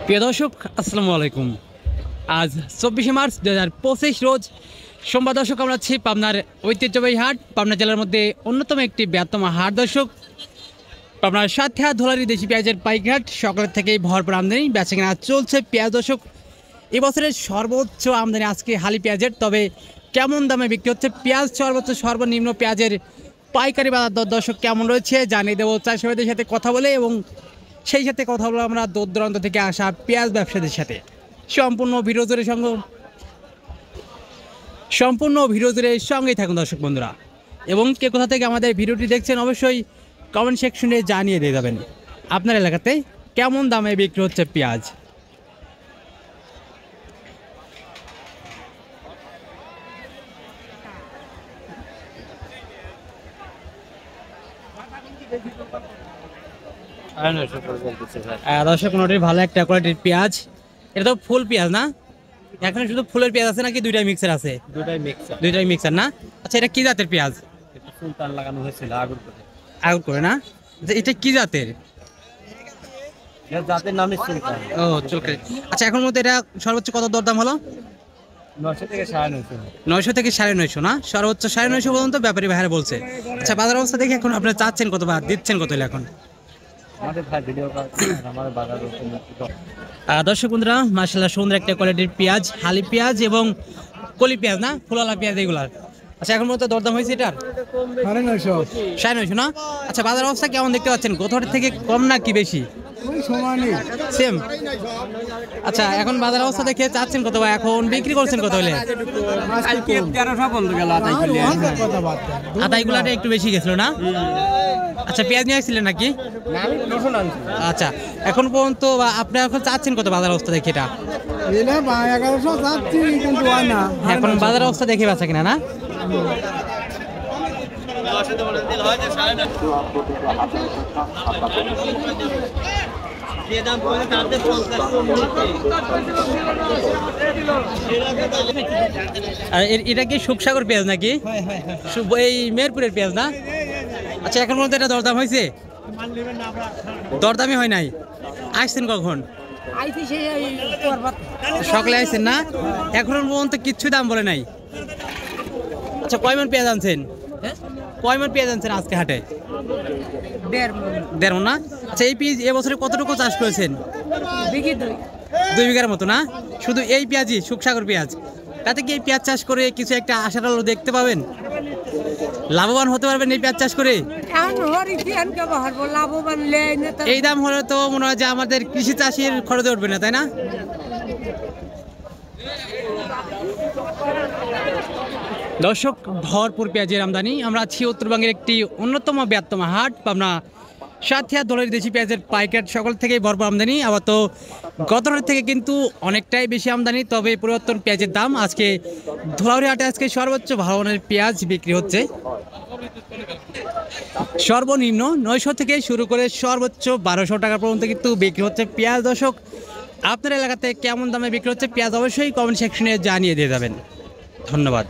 প্রিয় দর্শক আসসালামু আলাইকুম। আজ 24শে মার্চ 2025 রোজ সোমবার। দর্শক আমরা আছি পাবনার ঐতিহ্যবাহী হাট, পাবনা জেলার মধ্যে অন্যতম একটি বৃহত্তম হাট। দর্শক পাবনার সাথিয়া ধোলারি দেশি পেঁয়াজের পাইকার সকালের থেকেই ভরপুর আমদানি বেচাকেনা চলছে পেঁয়াজ। দর্শক এবছরের সর্বোচ্চ আমদানি আজকে হালি পেঁয়াজের। তবে কেমন দামে বিক্রি হচ্ছে পেঁয়াজ, সর্বোচ্চ সর্বনিম্ন পেঁয়াজের পাইকারি বাজার দর দর্শক কেমন রয়েছে জানিয়ে দেবো চাষিবাদের সাথে কথা বলে, এবং সেই সাথে কথা বলবো আমরা দূর দূরান্ত থেকে আসা পেঁয়াজ ব্যবসায়ীদের সাথে। সম্পূর্ণ ভিডিও জুড়ে সঙ্গেই থাকুন দর্শক বন্ধুরা, এবং কে কোথা থেকে আমাদের ভিডিওটি দেখছেন অবশ্যই কমেন্ট সেকশনে জানিয়ে দিয়ে যাবেন আপনার এলাকাতে কেমন দামে বিক্রি হচ্ছে পেঁয়াজ। দর্শক মোটামুটি ভালো একটা কোয়ালিটির পেঁয়াজ। এটা তো ফুল পেঁয়াজ না? এখানে শুধু ফুলের পেঁয়াজ আছে নাকি দুইটাই মিক্সার আছে? দুইটাই মিক্সার না? আচ্ছা, এটা কি জাতের পেঁয়াজ? সুলতান লাগানো হয়েছিল আগুন করে না? এটা কি জাতের? জাতের নামে সুলতান। ও চলকে। আচ্ছা, এখন মধ্যে এটা সর্বোচ্চ কত দরদাম হলো? 900 থেকে 950। 900 থেকে 950 না? সর্বোচ্চ 950 পর্যন্ত ব্যাপারী ভাইরা বলছে। আচ্ছা, বাজার অবস্থা দেখে এখন আপনারা চাচ্ছেন কত বা দিচ্ছেন কত এখন? আমাদের ভাই ভিডিও আমার বাজার দর্শক বন্ধুরা মাশাআল্লাহ সুন্দর একটা কোয়ালিটির পেঁয়াজ, হালি পেঁয়াজ এবং কলি পেঁয়াজ না, ফুলালা পেঁয়াজ এগুলার। আচ্ছা, এখন মতো দরদাম হয়েছে এটার 950 না? আচ্ছা, বাজার অবস্থা কেমন দেখতে পাচ্ছেন? গতবারের থেকে কম না কি বেশি? সেম। আচ্ছা, এখন বাজার অবস্থা দেখে চাচ্ছেন কত বা এখন বিক্রি করছেন কত হলে? আদাইগুলাটা একটু বেশি গেছিল না? আচ্ছা, পেঁয়াজ নিয়ে আসছিলেন নাকি? আচ্ছা, এখন পর্যন্ত আপনি এখন চাচ্ছেন কত বাজার অবস্থা দেখে? এটা এখন বাজার অবস্থা দেখে বাঁচা কিনা না? এটা কি সুখসাগর পেঁয়াজ নাকি? এই মেহেরপুরের পেঁয়াজ না? আচ্ছা, এখন পর্যন্ত এটা দরদাম হয়েছে? দরদামই হয় নাই। আসছেন কখন? সকালে আসছেন না? এখনো পর্যন্ত কিচ্ছু দাম বলে নাই। আচ্ছা, কয় মণ পেঁয়াজ আনছেন? কয় মণ পেঁয়াজ আনছেন আজকে হাটে? 1.5 মণ না? আচ্ছা, এই পেঁয়াজ এবছরে কতটুকু চাষ করেছেন? 2 বিঘার মতো না? শুধু এই পেঁয়াজই সুখসাগর পেঁয়াজ? তাতে কি এই পেঁয়াজ চাষ করে কিছু একটা আশার আলো দেখতে পাবেন? লাভবান হতে পারবেন এই পেঁয়াজ চাষ করে? এই দাম হলে তো মনে হয় যে আমাদের কৃষি চাষির খরচে উঠবে না, তাই না? দর্শক ভরপুর পেঁয়াজের আমদানি। আমরা আছি উত্তরবঙ্গের একটি অন্যতম বৃহত্তম হাট পাবনা সাথিয়া ধোলারি দেশি পেঁয়াজের পাইকার সকল থেকেই ভরপুর আমদানি। আবার তো গতরের থেকে কিন্তু অনেকটাই বেশি আমদানি। তবে পরিবর্তন পেঁয়াজের দাম আজকে ধোলারি হাটে আজকে সর্বোচ্চ ভালো মানের পেঁয়াজ বিক্রি হচ্ছে। সর্বনিম্ন 900 থেকে শুরু করে সর্বোচ্চ 1200 টাকা পর্যন্ত কিন্তু বিক্রি হচ্ছে পেঁয়াজ। দর্শক আপনার এলাকাতে কেমন দামে বিক্রি হচ্ছে পেঁয়াজ অবশ্যই কমেন্ট সেকশনে জানিয়ে দিয়ে যাবেন। ধন্যবাদ।